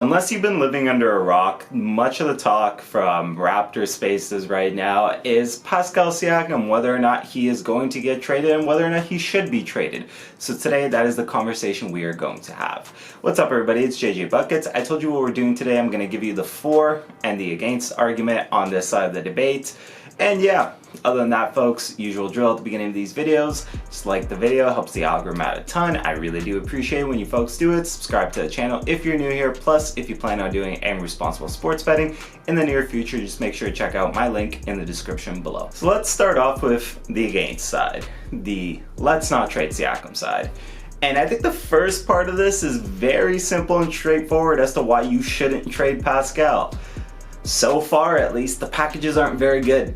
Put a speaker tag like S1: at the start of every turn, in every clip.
S1: Unless you've been living under a rock, much of the talk from Raptor spaces right now is Pascal Siakam, whether or not he is going to get traded and whether or not he should be traded. So today, that is the conversation we are going to have. What's up, everybody? It's JJ Buckets. I told you what we're doing today. I'm going to give you the for and the against argument on this side of the debate. And yeah, other than that, folks, usual drill at the beginning of these videos. Just like the video, helps the algorithm out a ton. I really do appreciate it when you folks do it. Subscribe to the channel if you're new here. Plus, if you plan on doing any responsible sports betting in the near future, just make sure to check out my link in the description below. So let's start off with the against side, the let's not trade Siakam side. And I think the first part of this is very simple and straightforward as to why you shouldn't trade Pascal. So far, at least, the packages aren't very good.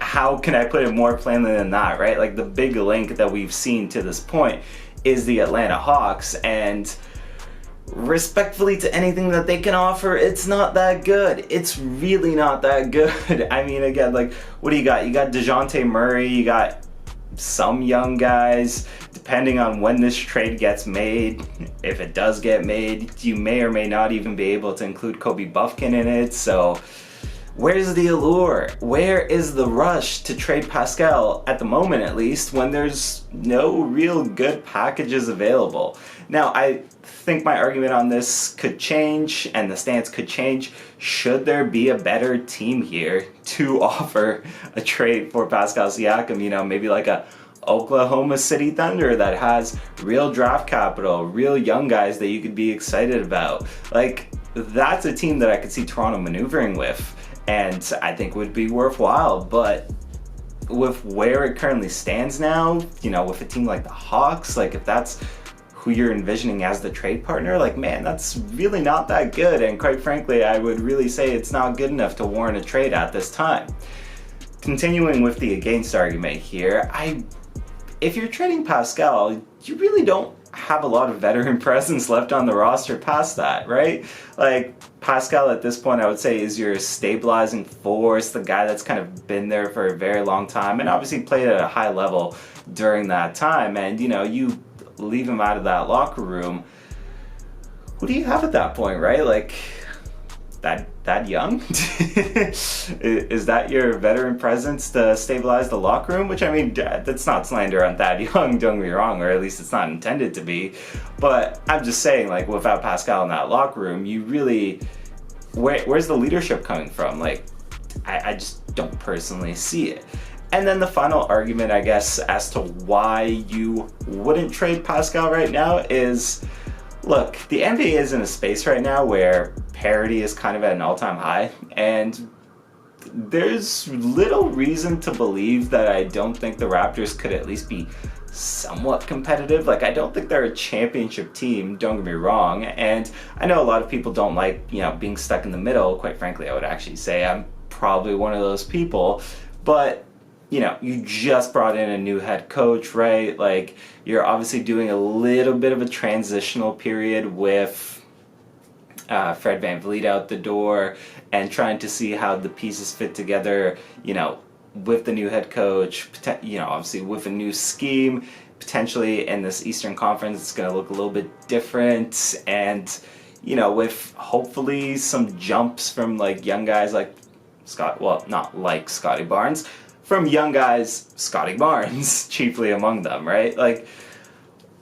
S1: How can I put it more plainly than that, right? Like, the big link that we've seen to this point is the Atlanta Hawks, and respectfully to anything that they can offer, it's not that good. It's really not that good. I mean, again, like, what do you got? You got DeJounte Murray, you got some young guys. Depending on when this trade gets made, if it does get made, you may or may not even be able to include Kobe Buffkin in it, so where's the allure? Where is the rush to trade Pascal, at the moment at least, when there's no real good packages available? Now, I think my argument on this could change, and the stance could change should there be a better team here to offer a trade for Pascal Siakam. You know, maybe like a Oklahoma City Thunder that has real draft capital, real young guys that you could be excited about. Like, that's a team that I could see Toronto maneuvering with, and I think would be worthwhile. But with where it currently stands now, you know, with a team like the Hawks, like, if that's who you're envisioning as the trade partner, like, man, that's really not that good. And quite frankly, I would really say it's not good enough to warrant a trade at this time. Continuing with the against argument here, if you're trading Pascal, you really don't have a lot of veteran presence left on the roster past that, right? Like, Pascal at this point, I would say, is your stabilizing force, the guy that's kind of been there for a very long time and obviously played at a high level during that time. And, you know, you leave him out of that locker room, who do you have at that point, right? Like, that young? Is that your veteran presence to stabilize the locker room? Which, I mean, that's not slander on that young, don't get me wrong, or at least it's not intended to be. But I'm just saying, like, without Pascal in that locker room, you really, where's the leadership coming from? Like, I just don't personally see it. And then the final argument, I guess, as to why you wouldn't trade Pascal right now is, look, the NBA is in a space right now where parity is kind of at an all-time high, and there's little reason to believe that I don't think the Raptors could at least be somewhat competitive. Like, I don't think they're a championship team, don't get me wrong, and I know a lot of people don't like, you know, being stuck in the middle. Quite frankly, I would actually say I'm probably one of those people, but you know, you just brought in a new head coach, right? Like, you're obviously doing a little bit of a transitional period with Fred VanVleet out the door and trying to see how the pieces fit together, you know, with the new head coach, you know, obviously with a new scheme, potentially in this Eastern Conference, it's going to look a little bit different. And, you know, with hopefully some jumps from, like, young guys like not like Scotty Barnes, from young guys, Scotty Barnes, chiefly among them, right? Like,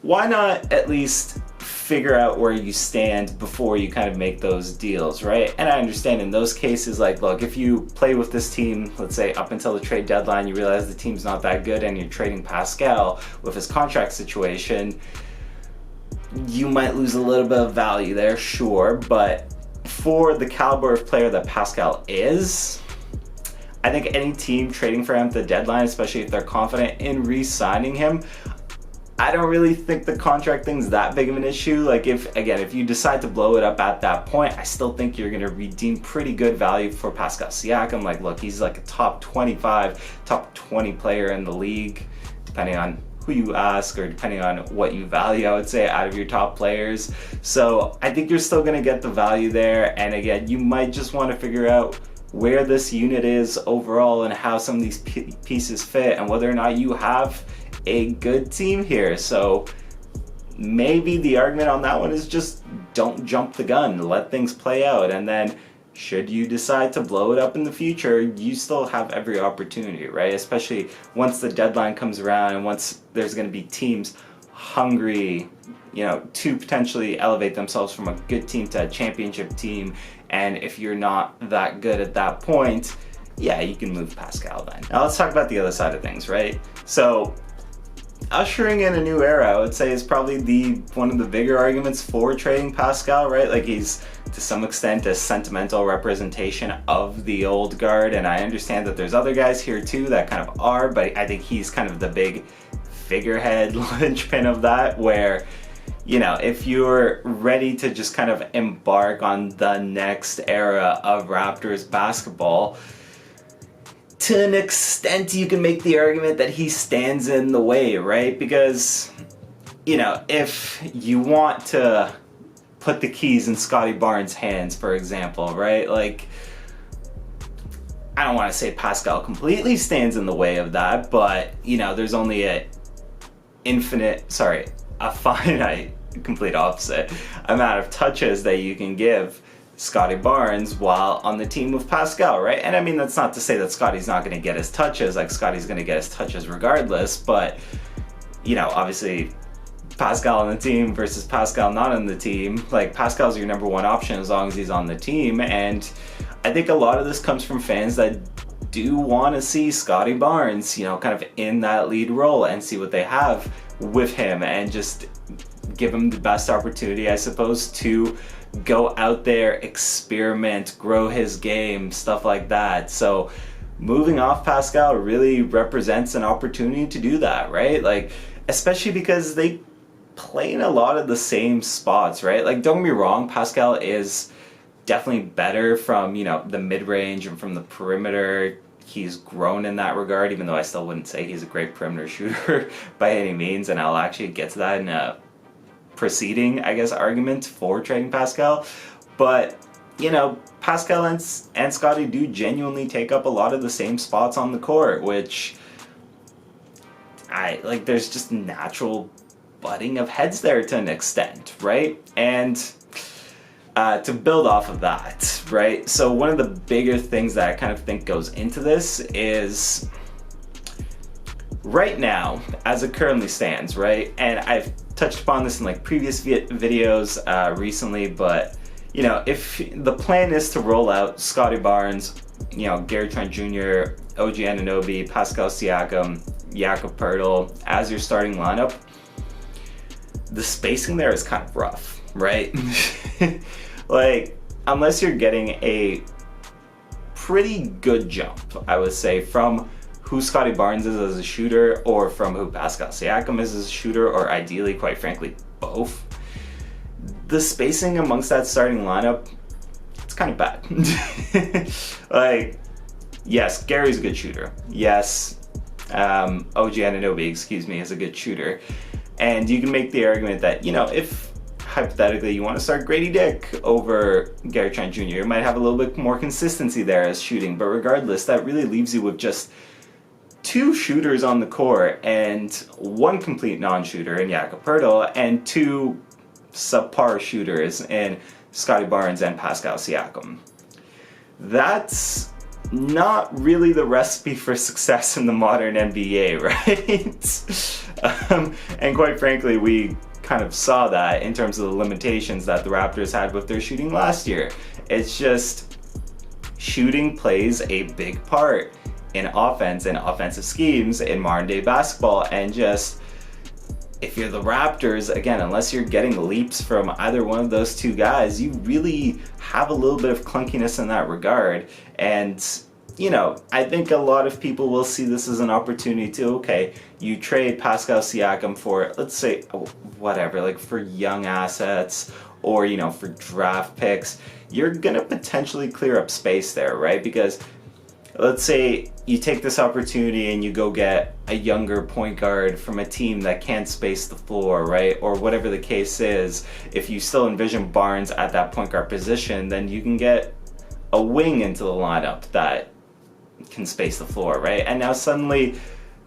S1: why not at least figure out where you stand before you kind of make those deals, right? And I understand in those cases, like, look, if you play with this team, let's say up until the trade deadline, you realize the team's not that good and you're trading Pascal with his contract situation, you might lose a little bit of value there, sure, but for the caliber of player that Pascal is, I think any team trading for him at the deadline, especially if they're confident in re-signing him, I don't really think the contract thing's that big of an issue. Like, if you decide to blow it up at that point, I still think you're going to redeem pretty good value for Pascal Siakam. Like, look, he's like a top 25, top 20 player in the league, depending on who you ask or depending on what you value, I would say, out of your top players. So I think you're still going to get the value there. And again, you might just want to figure out where this unit is overall and how some of these pieces fit and whether or not you have a good team here. So maybe the argument on that one is just don't jump the gun, let things play out, and then should you decide to blow it up in the future, you still have every opportunity, right? Especially once the deadline comes around and once there's going to be teams hungry, to potentially elevate themselves from a good team to a championship team. And if you're not that good at that point, yeah, you can move Pascal then. Now let's talk about the other side of things, right? So ushering in a new era, I would say, is probably one of the bigger arguments for trading Pascal, right? Like, he's to some extent a sentimental representation of the old guard, and I understand that there's other guys here too that kind of are, but I think he's kind of the big figurehead linchpin of that, where if you're ready to just kind of embark on the next era of Raptors basketball, to an extent you can make the argument that he stands in the way, right? Because, if you want to put the keys in Scottie Barnes' hands, for example, right? Like, I don't want to say Pascal completely stands in the way of that, but, there's only a finite, complete opposite amount of touches that you can give Scottie Barnes while on the team with Pascal, right? And I mean, that's not to say that Scottie's not going to get his touches, like Scottie's going to get his touches regardless, but, obviously Pascal on the team versus Pascal not on the team, like Pascal's your number one option as long as he's on the team. And I think a lot of this comes from fans that do want to see Scottie Barnes, kind of in that lead role and see what they have with him and just give him the best opportunity, I suppose, to go out there, experiment, grow his game, stuff like that. So moving off Pascal really represents an opportunity to do that, right? Like, especially because they play in a lot of the same spots, right? Like, don't get me wrong, Pascal is definitely better from, the mid-range and from the perimeter. He's grown in that regard, even though I still wouldn't say he's a great perimeter shooter by any means, and I'll actually get to that in a preceding, argument for trading Pascal. But, Pascal and Scottie do genuinely take up a lot of the same spots on the court, which there's just natural butting of heads there to an extent, right? And to build off of that, right? So one of the bigger things that I kind of think goes into this is right now, as it currently stands, right? And I've touched upon this in previous videos recently, but if the plan is to roll out Scottie Barnes, Gary Trent Jr., OG Anunoby, Pascal Siakam, Jakob Poeltl as your starting lineup, the spacing there is kind of rough, right? Unless you're getting a pretty good jump, I would say, from who Scottie Barnes is as a shooter or from who Pascal Siakam is as a shooter, or ideally, quite frankly, both, the spacing amongst that starting lineup, it's kind of bad. Yes, Gary's a good shooter. Yes, OG Anunoby, is a good shooter. And you can make the argument that, if hypothetically you want to start Grady Dick over Gary Trent Jr., you might have a little bit more consistency there as shooting. But regardless, that really leaves you with just two shooters on the court and one complete non-shooter in Jakob Poeltl and two subpar shooters in Scottie Barnes and Pascal Siakam. That's not really the recipe for success in the modern NBA, right? And quite frankly, we kind of saw that in terms of the limitations that the Raptors had with their shooting last year. It's just shooting plays a big part in offense and offensive schemes in modern day basketball, and just if you're the Raptors, again, unless you're getting leaps from either one of those two guys, you really have a little bit of clunkiness in that regard. And I think a lot of people will see this as an opportunity to, okay, you trade Pascal Siakam for, let's say, whatever, for young assets or, for draft picks, you're gonna potentially clear up space there, right? Because let's say you take this opportunity and you go get a younger point guard from a team that can't space the floor, right? Or whatever the case is. If you still envision Barnes at that point guard position, then you can get a wing into the lineup that can space the floor, right? And now suddenly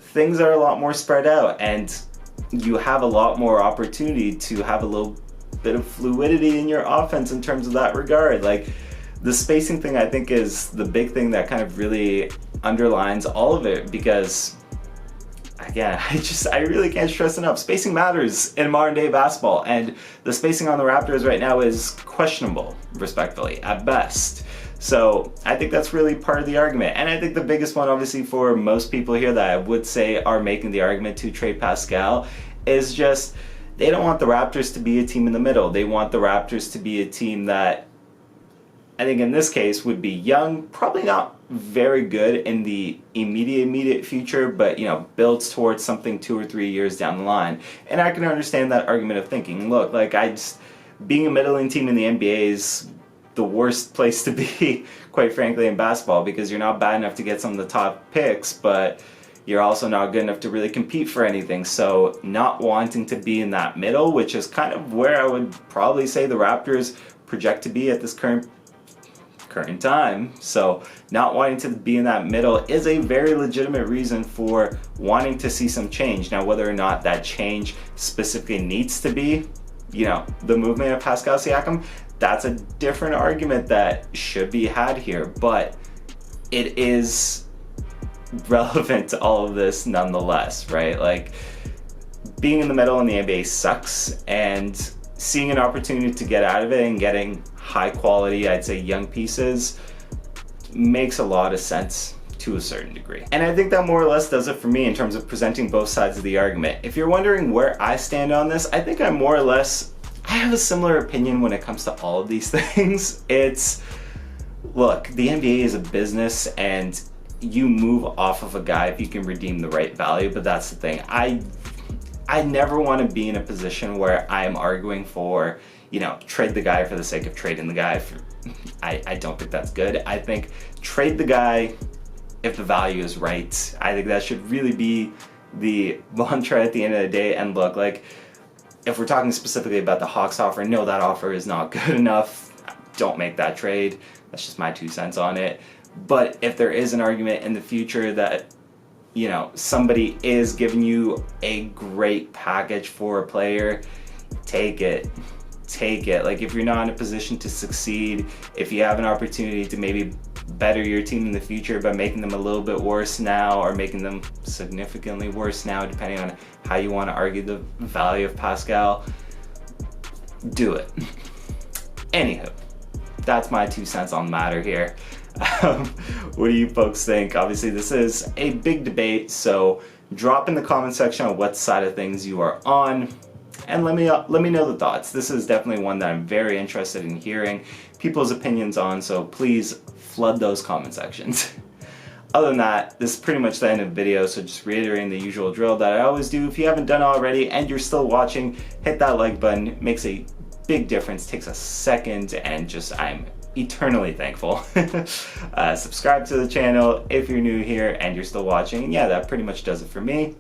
S1: things are a lot more spread out and you have a lot more opportunity to have a little bit of fluidity in your offense in terms of that regard. Like, the spacing thing, I think, is the big thing that kind of really underlines all of it, because again, I really can't stress enough. Spacing matters in modern day basketball, and the spacing on the Raptors right now is questionable, respectfully, at best. So I think that's really part of the argument. And I think the biggest one, obviously, for most people here that I would say are making the argument to trade Pascal is just they don't want the Raptors to be a team in the middle. They want the Raptors to be a team that, I think in this case, would be young, probably not very good in the immediate future, but builds towards something 2 or 3 years down the line. And I can understand that argument of thinking, look, like, being a middling team in the NBA is the worst place to be, quite frankly, in basketball, because you're not bad enough to get some of the top picks, but you're also not good enough to really compete for anything. So not wanting to be in that middle, which is kind of where I would probably say the Raptors project to be at this current time. So not wanting to be in that middle is a very legitimate reason for wanting to see some change. Now, whether or not that change specifically needs to be, the movement of Pascal Siakam, that's a different argument that should be had here, but it is relevant to all of this nonetheless, right? Like, being in the middle in the NBA sucks, and seeing an opportunity to get out of it and getting high quality, I'd say young pieces, makes a lot of sense to a certain degree. And I think that more or less does it for me in terms of presenting both sides of the argument. If you're wondering where I stand on this, I think I have a similar opinion when it comes to all of these things. Look, the NBA is a business, and you move off of a guy if you can redeem the right value, but that's the thing. I never want to be in a position where I'm arguing for, trade the guy for the sake of trading the guy. I don't think that's good. I think trade the guy if the value is right. I think that should really be the mantra at the end of the day. And look, like, if we're talking specifically about the Hawks offer, no, that offer is not good enough. Don't make that trade. That's just my 2 cents on it. But if there is an argument in the future that, somebody is giving you a great package for a player, take it. Like, if you're not in a position to succeed, if you have an opportunity to maybe better your team in the future by making them a little bit worse now, or making them significantly worse now, depending on how you want to argue the value of Pascal, do it. Anywho, that's my 2 cents on the matter here. What do you folks think? Obviously, this is a big debate, so drop in the comment section on what side of things you are on, and let me know the thoughts. This is definitely one that I'm very interested in hearing people's opinions on, so please flood those comment sections. Other than that, this is pretty much the end of the video, so just reiterating the usual drill that I always do. If you haven't done already and you're still watching, hit that like button. It makes a big difference, takes a second, and just I'm eternally thankful. Subscribe to the channel if you're new here and you're still watching. And yeah, that pretty much does it for me.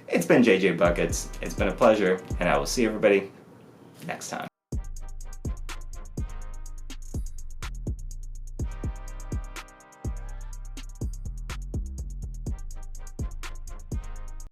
S1: It's been JJ Buckets. It's been a pleasure, and I will see everybody next time.